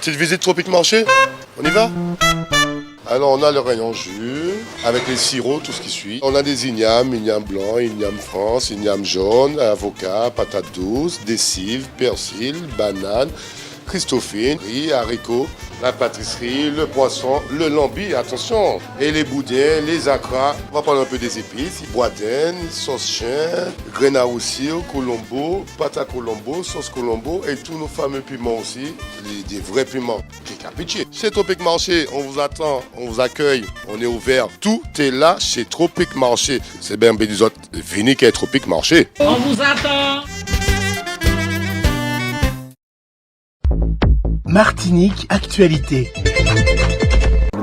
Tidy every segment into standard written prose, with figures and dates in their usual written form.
Petite visite tropique marché, on y va? Alors on a le rayon jus, avec les sirops, tout ce qui suit. On a des ignames blanc, igname France, igname jaune, avocat, patates douces, des cives, persil, bananes, christophine, riz, haricots, la pâtisserie, le poisson, le lambi, attention, et les boudins, les acras. On va parler un peu des épices, boudin, sauce chien, graines à roussir, colombo, pâte à colombo, sauce colombo et tous nos fameux piments aussi, des vrais piments. Pitié. Chez Tropique Marché, on vous attend, on vous accueille, on est ouvert. Tout est là chez Tropique Marché. C'est bien des autres, venez qu'à Tropique Marché. On vous attend. Martinique Actualité.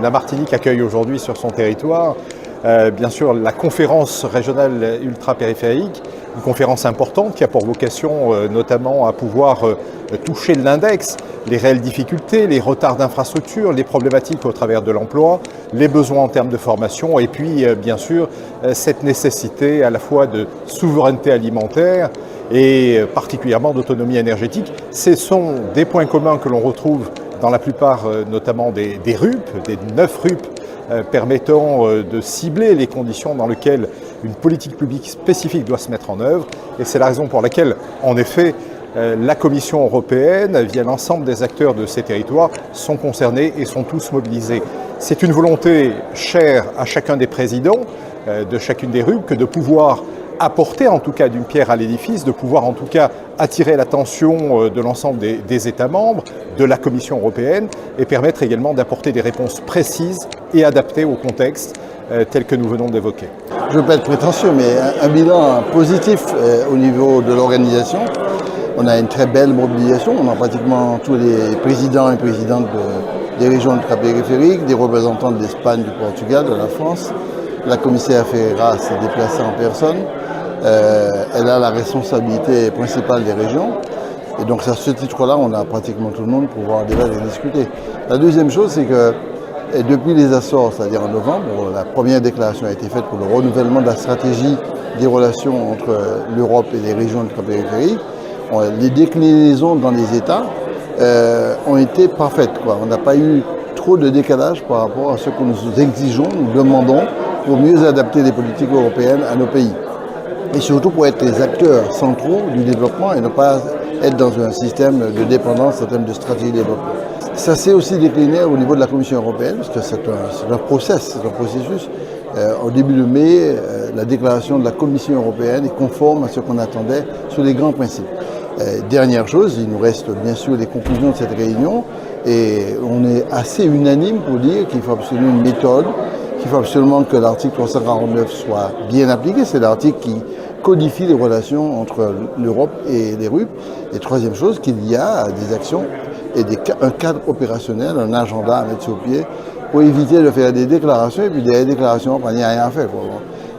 La Martinique accueille aujourd'hui sur son territoire, bien sûr, la conférence régionale ultra-périphérique, une conférence importante qui a pour vocation notamment à pouvoir toucher l'index, les réelles difficultés, les retards d'infrastructures, les problématiques au travers de l'emploi, les besoins en termes de formation et puis bien sûr cette nécessité à la fois de souveraineté alimentaire et particulièrement d'autonomie énergétique. Ce sont des points communs que l'on retrouve dans la plupart notamment des RUP, des 9 RUP permettant de cibler les conditions dans lesquelles une politique publique spécifique doit se mettre en œuvre. Et c'est la raison pour laquelle, en effet, la Commission européenne, via l'ensemble des acteurs de ces territoires, sont concernés et sont tous mobilisés. C'est une volonté chère à chacun des présidents de chacune des RUP que de pouvoir apporter en tout cas d'une pierre à l'édifice, de pouvoir en tout cas attirer l'attention de l'ensemble des États membres, de la Commission européenne et permettre également d'apporter des réponses précises et adaptées au contexte tel que nous venons d'évoquer. Je ne veux pas être prétentieux, mais un bilan positif au niveau de l'organisation. On a une très belle mobilisation, on a pratiquement tous les présidents et présidentes des régions ultrapériphériques, des représentants de l'Espagne, du Portugal, de la France. La commissaire Ferreira s'est déplacée en personne. Elle a la responsabilité principale des régions. Et donc à ce titre-là, on a pratiquement tout le monde pour pouvoir débattre et discuter. La deuxième chose, c'est que depuis les Açores, c'est-à-dire en novembre, la première déclaration a été faite pour le renouvellement de la stratégie des relations entre l'Europe et les régions ultrapériphériques. Les déclinaisons dans les États ont été parfaites. On n'a pas eu trop de décalage par rapport à ce que nous exigeons, nous demandons pour mieux adapter les politiques européennes à nos pays. Et surtout pour être les acteurs centraux du développement et ne pas être dans un système de dépendance en termes de stratégie de développement. Ça s'est aussi décliné au niveau de la Commission européenne, parce que c'est un processus. Au début de mai, la déclaration de la Commission européenne est conforme à ce qu'on attendait sur les grands principes. Dernière chose, il nous reste bien sûr les conclusions de cette réunion et on est assez unanime pour dire qu'il faut absolument une méthode, qu'il faut absolument que l'article 349 soit bien appliqué. C'est l'article qui codifie les relations entre l'Europe et les RUP. Et troisième chose, qu'il y a des actions et un cadre opérationnel, un agenda à mettre sur pied pour éviter de faire des déclarations et puis des déclarations, il n'y a rien à faire.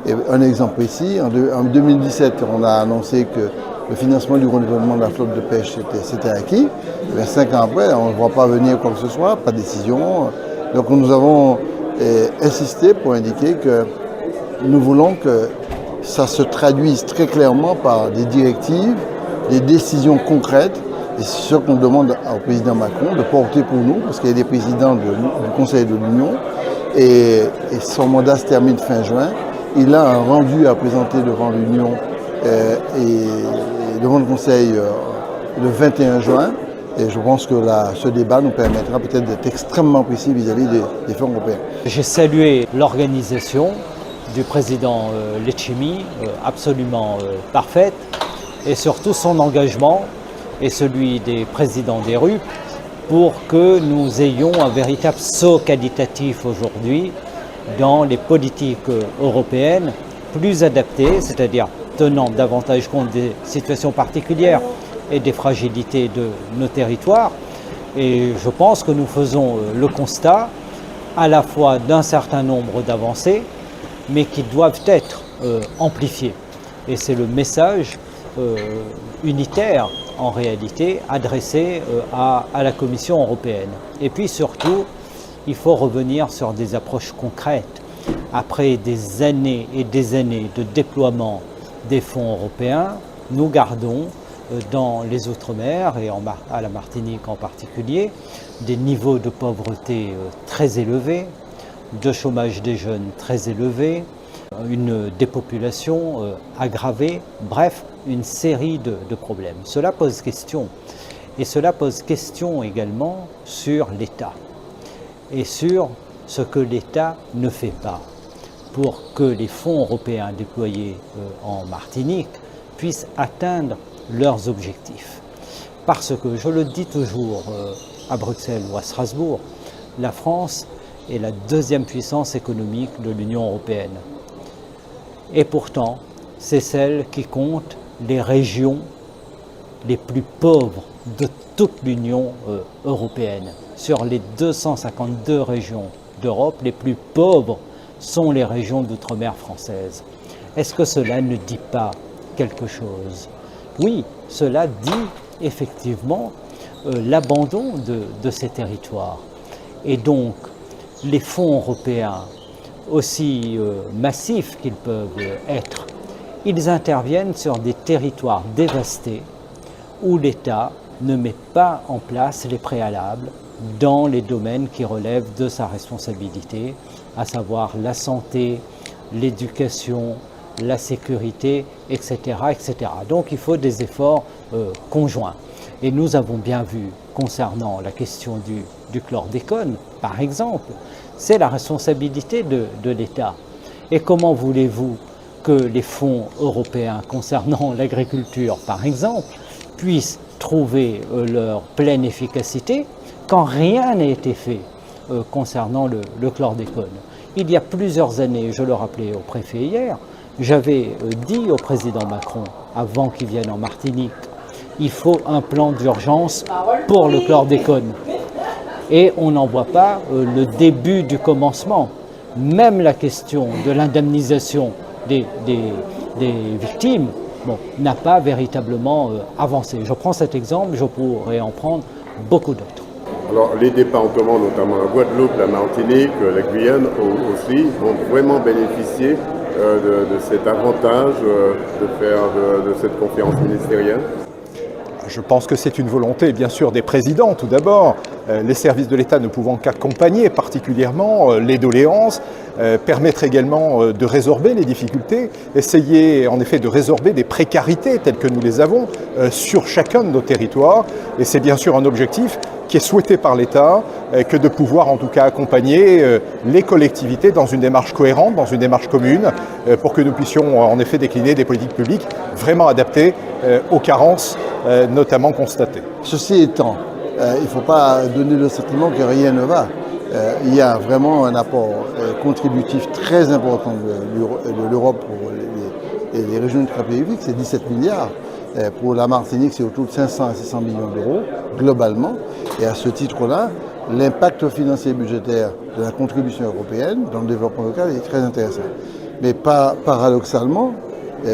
Et un exemple précis, en 2017, on a annoncé que le financement du renouvellement de la flotte de pêche c'était acquis. Et 5 ans après, on ne voit pas venir quoi que ce soit, pas de décision. Donc nous avons insisté pour indiquer que nous voulons que ça se traduise très clairement par des directives, des décisions concrètes. Et c'est ce qu'on demande au président Macron de porter pour nous, parce qu'il y a des présidents du Conseil de l'Union et son mandat se termine fin juin. Il a un rendu à présenter devant l'Union et devant le Conseil le 21 juin. Et je pense que ce débat nous permettra peut-être d'être extrêmement précis vis-à-vis des fonds européens. J'ai salué l'organisation du président Letchimy, absolument parfaite, et surtout son engagement et celui des présidents des RUP pour que nous ayons un véritable saut qualitatif aujourd'hui dans les politiques européennes plus adaptées, c'est-à-dire tenant davantage compte des situations particulières et des fragilités de nos territoires. Et je pense que nous faisons le constat à la fois d'un certain nombre d'avancées, mais qui doivent être amplifiées. Et c'est le message unitaire, en réalité, adressé à la Commission européenne. Et puis surtout, il faut revenir sur des approches concrètes. Après des années et des années de déploiement des fonds européens, nous gardons dans les Outre-mer et à la Martinique en particulier, des niveaux de pauvreté très élevés, de chômage des jeunes très élevé, une dépopulation aggravée, bref, une série de problèmes. Cela pose question. Et cela pose question également sur l'État et sur ce que l'État ne fait pas pour que les fonds européens déployés en Martinique puissent atteindre leurs objectifs. Parce que, je le dis toujours à Bruxelles ou à Strasbourg, la France est la deuxième puissance économique de l'Union européenne. Et pourtant, c'est celle qui compte les régions les plus pauvres de toute l'Union européenne. Sur les 252 régions d'Europe, les plus pauvres sont les régions d'outre-mer françaises. Est-ce que cela ne dit pas quelque chose? Oui, cela dit effectivement l'abandon de ces territoires. Et donc, les fonds européens, aussi massifs qu'ils peuvent être, ils interviennent sur des territoires dévastés où l'État ne met pas en place les préalables dans les domaines qui relèvent de sa responsabilité, à savoir la santé, l'éducation, la sécurité, etc., etc. Donc il faut des efforts conjoints. Et nous avons bien vu, concernant la question du chlordécone, par exemple, c'est la responsabilité de l'État. Et comment voulez-vous que les fonds européens concernant l'agriculture, par exemple, puissent trouver leur pleine efficacité quand rien n'a été fait concernant le chlordécone? Il y a plusieurs années, je le rappelais au préfet hier, j'avais dit au président Macron, avant qu'il vienne en Martinique, il faut un plan d'urgence pour le chlordécone. Et on n'en voit pas le début du commencement. Même la question de l'indemnisation des victimes n'a pas véritablement avancé. Je prends cet exemple, je pourrais en prendre beaucoup d'autres. Alors les départements, notamment la Guadeloupe, la Martinique, la Guyane aussi, vont vraiment bénéficier de cet avantage de faire de cette conférence ministérielle. Je pense que c'est une volonté, bien sûr, des présidents, tout d'abord, les services de l'État ne pouvant qu'accompagner particulièrement les doléances, permettre également de résorber les difficultés, essayer en effet de résorber des précarités telles que nous les avons sur chacun de nos territoires. Et c'est bien sûr un objectif qui est souhaité par l'État, que de pouvoir en tout cas accompagner les collectivités dans une démarche cohérente, dans une démarche commune, pour que nous puissions en effet décliner des politiques publiques vraiment adaptées aux carences notamment constatées. Ceci étant, il ne faut pas donner le sentiment que rien ne va. Il y a vraiment un apport contributif très important de l'Europe pour les régions ultrapériphériques, c'est 17 milliards. Pour la Martinique, c'est autour de 500 à 600 millions d'euros globalement. Et à ce titre-là, l'impact financier et budgétaire de la contribution européenne dans le développement local est très intéressant. Mais paradoxalement,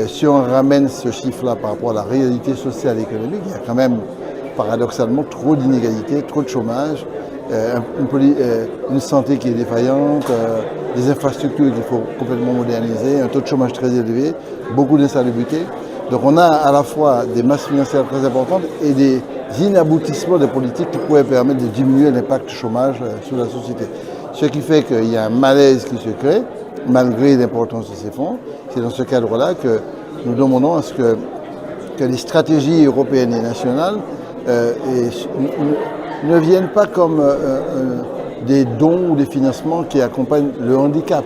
si on ramène ce chiffre-là par rapport à la réalité sociale et économique, il y a quand même paradoxalement trop d'inégalités, trop de chômage, une santé qui est défaillante, des infrastructures qu'il faut complètement moderniser, un taux de chômage très élevé, beaucoup d'insalubrité. Donc on a à la fois des masses financières très importantes et des inaboutissements de politiques qui pourraient permettre de diminuer l'impact du chômage sur la société. Ce qui fait qu'il y a un malaise qui se crée, malgré l'importance de ces fonds. C'est dans ce cadre-là que nous demandons à ce que les stratégies européennes et nationales ne viennent pas comme des dons ou des financements qui accompagnent le handicap.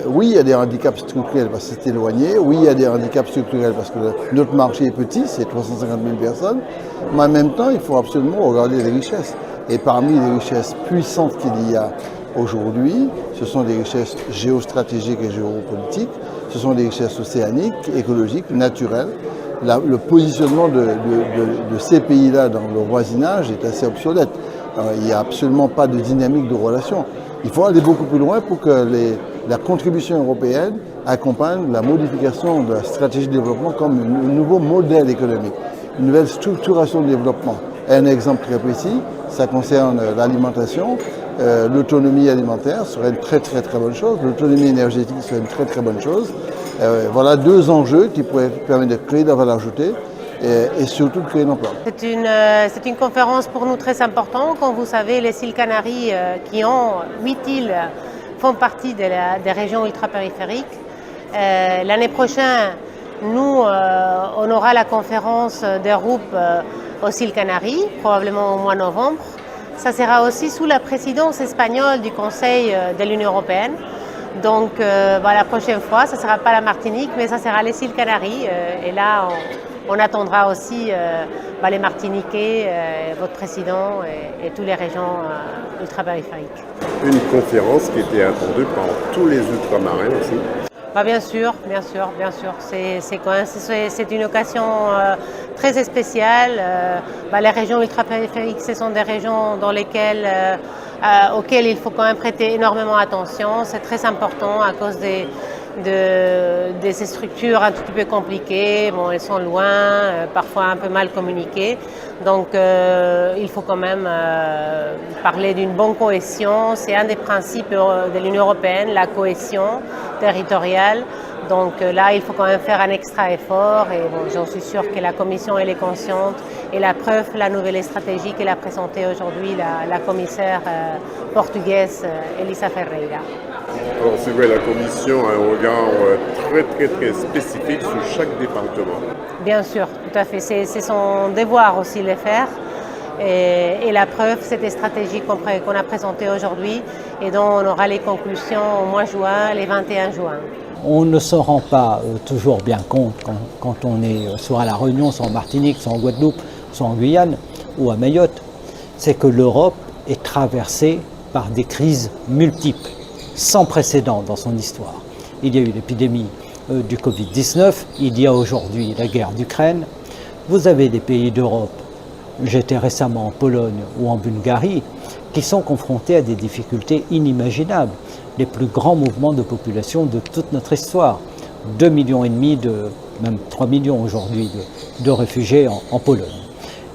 Oui, il y a des handicaps structurels parce que c'est éloigné. Oui, il y a des handicaps structurels parce que notre marché est petit, c'est 350 000 personnes. Mais en même temps, il faut absolument regarder les richesses. Et parmi les richesses puissantes qu'il y a aujourd'hui, ce sont des richesses géostratégiques et géopolitiques, ce sont des richesses océaniques, écologiques, naturelles. Le positionnement de ces pays-là dans le voisinage est assez obsolète. Il n'y a absolument pas de dynamique de relation. Il faut aller beaucoup plus loin pour que la contribution européenne accompagne la modification de la stratégie de développement comme un nouveau modèle économique, une nouvelle structuration de développement. Un exemple très précis, ça concerne l'alimentation. L'autonomie alimentaire serait une très très bonne chose, l'autonomie énergétique serait une très bonne chose. Voilà deux enjeux qui pourraient permettre de créer de la valeur ajoutée et surtout de créer l'emploi. C'est une conférence pour nous très importante. Comme vous savez, les îles Canaries, qui ont 8 îles, font partie des régions ultrapériphériques. L'année prochaine, nous, on aura la conférence des RUP aux îles Canaries, probablement au mois de novembre. Ça sera aussi sous la présidence espagnole du Conseil de l'Union européenne. Donc la prochaine fois, ça ne sera pas la Martinique, mais ça sera les îles Canaries. Et là, on attendra aussi les Martiniquais, votre président et toutes les régions ultrapériphériques. Une conférence qui était attendue par tous les ultramarins aussi. Bien sûr, bien sûr, bien sûr. C'est une occasion très spéciale. Les régions ultrapériphériques, ce sont des régions dans lesquelles, auxquelles il faut quand même prêter énormément attention. C'est très important à cause de ces structures un tout petit peu compliquées. Bon, elles sont loin, parfois un peu mal communiquées. Donc il faut quand même parler d'une bonne cohésion. C'est un des principes de l'Union européenne, la cohésion territoriale. Donc là, il faut quand même faire un extra effort et j'en suis sûre que la Commission elle est consciente. Et la preuve, la nouvelle stratégie qu'elle a présentée aujourd'hui la commissaire portugaise Elisa Ferreira. Alors c'est vrai, la Commission a un regard très spécifique sur chaque département. Bien sûr, tout à fait. C'est son devoir aussi de le faire. Et la preuve, cette stratégie qu'on a présentée aujourd'hui et dont on aura les conclusions au mois de juin, les 21 juin. On ne se rend pas toujours bien compte quand on est soit à La Réunion, soit en Martinique, soit en Guadeloupe, soit en Guyane ou à Mayotte, c'est que l'Europe est traversée par des crises multiples, sans précédent dans son histoire. Il y a eu l'épidémie du Covid-19, il y a aujourd'hui la guerre d'Ukraine. Vous avez des pays d'Europe, j'étais récemment en Pologne ou en Bulgarie, qui sont confrontés à des difficultés inimaginables. Les plus grands mouvements de population de toute notre histoire. 2,5 millions, même 3 millions aujourd'hui de réfugiés en Pologne.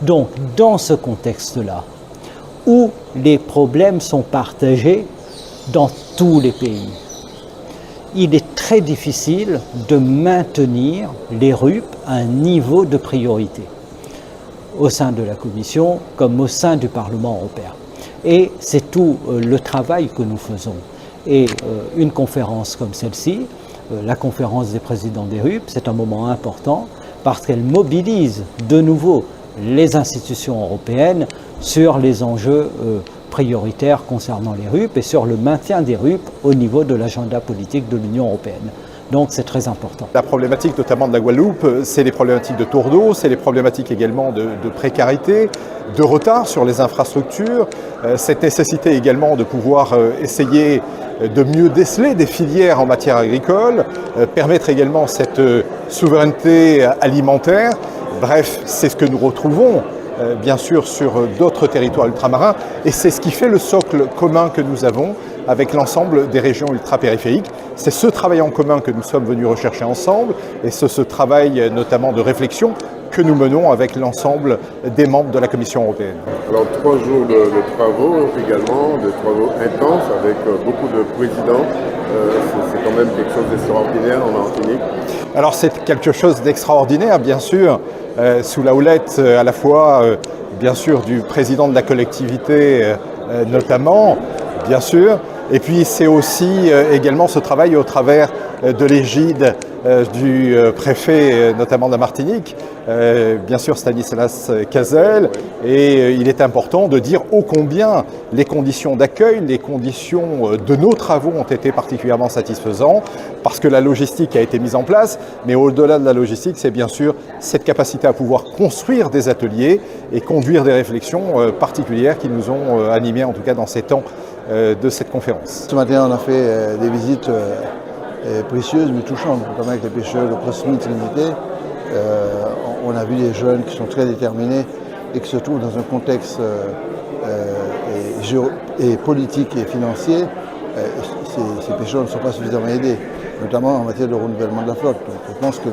Donc, dans ce contexte-là, où les problèmes sont partagés dans tous les pays, il est très difficile de maintenir les RUP à un niveau de priorité au sein de la Commission comme au sein du Parlement européen. Et c'est tout le travail que nous faisons. Et une conférence comme celle-ci, la conférence des présidents des RUP, c'est un moment important parce qu'elle mobilise de nouveau les institutions européennes sur les enjeux prioritaires concernant les RUP et sur le maintien des RUP au niveau de l'agenda politique de l'Union européenne. Donc c'est très important. La problématique notamment de la Guadeloupe, c'est les problématiques de tours d'eau, c'est les problématiques également de précarité, de retard sur les infrastructures, cette nécessité également de pouvoir essayer de mieux déceler des filières en matière agricole, permettre également cette souveraineté alimentaire. Bref, c'est ce que nous retrouvons bien sûr sur d'autres territoires ultramarins et c'est ce qui fait le socle commun que nous avons avec l'ensemble des régions ultrapériphériques. C'est ce travail en commun que nous sommes venus rechercher ensemble et ce travail notamment de réflexion que nous menons avec l'ensemble des membres de la Commission européenne. Alors 3 jours de travaux également, de travaux intenses avec beaucoup de présidents. C'est quand même quelque chose d'extraordinaire en Martinique. Alors c'est quelque chose d'extraordinaire bien sûr, sous la houlette à la fois bien sûr du président de la collectivité notamment, bien sûr, et puis c'est aussi également ce travail au travers de l'égide du préfet notamment de la Martinique, bien sûr Stanislas Cazel, et il est important de dire ô combien les conditions d'accueil, les conditions de nos travaux ont été particulièrement satisfaisantes parce que la logistique a été mise en place, mais au-delà de la logistique, c'est bien sûr cette capacité à pouvoir construire des ateliers et conduire des réflexions particulières qui nous ont animés en tout cas dans ces temps de cette conférence. Ce matin, on a fait des visites précieuses mais touchantes, notamment avec les pêcheurs de proximité. On a vu des jeunes qui sont très déterminés et qui se trouvent dans un contexte politique et financier. Ces pêcheurs ne sont pas suffisamment aidés, notamment en matière de renouvellement de la flotte. Donc, je pense que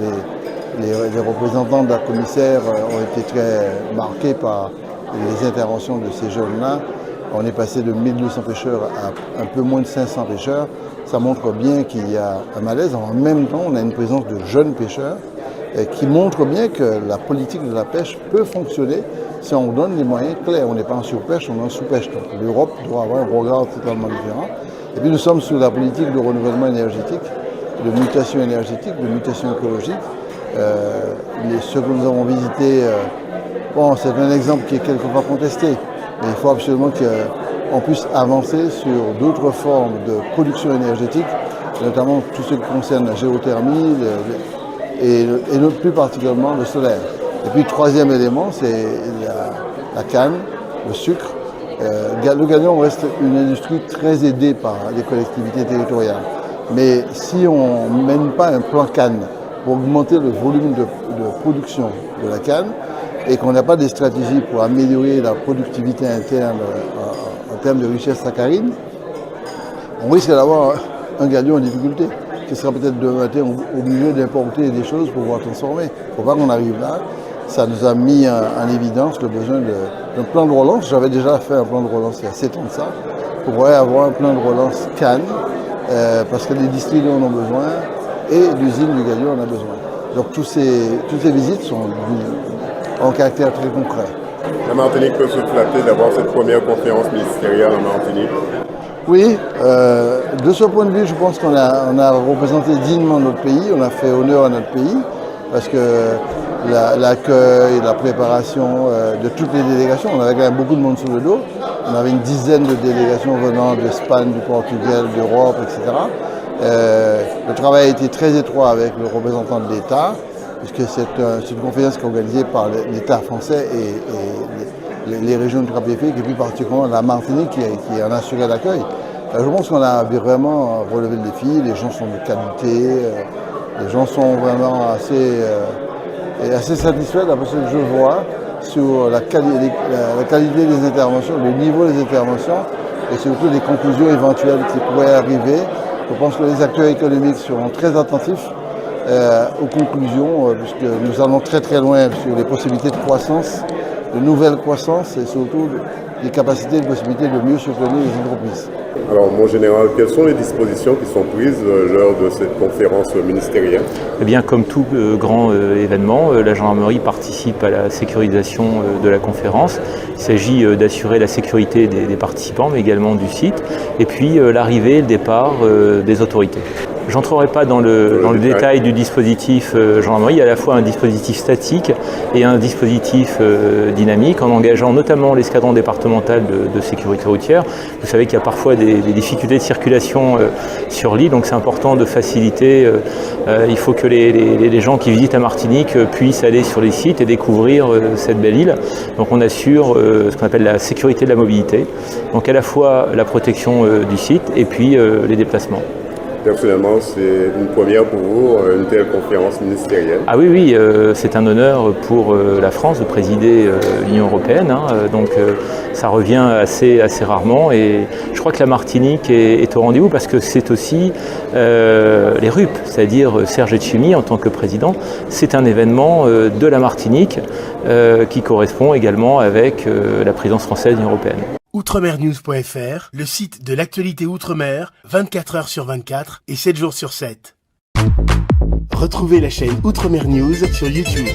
les représentants de la commissaire ont été très marqués par les interventions de ces jeunes-là. On est passé de 1200 pêcheurs à un peu moins de 500 pêcheurs. Ça montre bien qu'il y a un malaise. En même temps, on a une présence de jeunes pêcheurs qui montre bien que la politique de la pêche peut fonctionner si on donne les moyens clairs. On n'est pas en surpêche, on est en sous-pêche. Donc l'Europe doit avoir un regard totalement différent. Et puis nous sommes sur la politique de renouvellement énergétique, de mutation énergétique, de mutation écologique. Ce que nous avons visité, c'est un exemple qui est quelquefois contesté, mais il faut absolument qu'on puisse avancer sur d'autres formes de production énergétique, notamment tout ce qui concerne la géothermie et plus particulièrement le solaire. Et puis le troisième élément, c'est la canne, le sucre. Le gagnon reste une industrie très aidée par les collectivités territoriales. Mais si on ne mène pas un plan canne pour augmenter le volume de production de la canne et qu'on n'a pas des stratégies pour améliorer la productivité interne en termes de richesse saccharine, on risque d'avoir un gagnon en difficulté qui sera peut-être demain matin obligé d'importer des choses pour pouvoir transformer. Il ne faut pas qu'on arrive là. Ça nous a mis en évidence le besoin d'un plan de relance. J'avais déjà fait un plan de relance il y a 7 ans de ça. On pourrait avoir un plan de relance canne parce que les distilleries en ont besoin et l'usine du Galion en a besoin. Donc toutes ces visites sont en caractère très concret. La Martinique peut se flatter d'avoir cette première conférence ministérielle en Martinique. Oui, de ce point de vue, je pense qu'on a représenté dignement notre pays, on a fait honneur à notre pays, parce que l'accueil, la préparation de toutes les délégations, on avait quand même beaucoup de monde sur le dos. On avait une dizaine de délégations venant d'Espagne, du Portugal, d'Europe, etc. Le travail a été très étroit avec le représentant de l'État, puisque c'est une conférence qui est organisée par l'État français et les régions ultrapériphériques, et plus particulièrement la Martinique qui en assurait l'accueil. Je pense qu'on a vraiment relevé le défi, les gens sont de qualité, les gens sont vraiment assez satisfaits d'après ce que je vois sur la qualité des interventions, le niveau des interventions et surtout les conclusions éventuelles qui pourraient arriver. Je pense que les acteurs économiques seront très attentifs aux conclusions puisque nous allons très très loin sur les possibilités de croissance, de nouvelles croissances et surtout des capacités et des possibilités de mieux soutenir les entreprises. Alors, mon général, quelles sont les dispositions qui sont prises lors de cette conférence ministérielle? Eh bien, comme tout grand événement, la gendarmerie participe à la sécurisation de la conférence. Il s'agit d'assurer la sécurité des participants, mais également du site, et puis l'arrivée et le départ des autorités. Je n'entrerai pas dans le détail du dispositif gendarmerie. Il y a à la fois un dispositif statique et un dispositif dynamique, en engageant notamment l'escadron départemental de sécurité routière. Vous savez qu'il y a parfois des difficultés de circulation sur l'île, donc c'est important de faciliter. Il faut que les gens qui visitent la Martinique puissent aller sur les sites et découvrir cette belle île. Donc on assure ce qu'on appelle la sécurité de la mobilité, donc à la fois la protection du site et puis les déplacements. Personnellement, c'est une première pour vous, une telle conférence ministérielle. Ah oui, c'est un honneur pour la France de présider l'Union européenne, donc ça revient assez rarement et je crois que la Martinique est au rendez-vous parce que c'est aussi les RUP, c'est-à-dire Serge Etchemi en tant que président, c'est un événement de la Martinique qui correspond également avec la présidence française de l'Union européenne. Outremernews.fr, le site de l'actualité Outre-mer, 24 heures sur 24 et 7 jours sur 7. Retrouvez la chaîne Outremer News sur YouTube.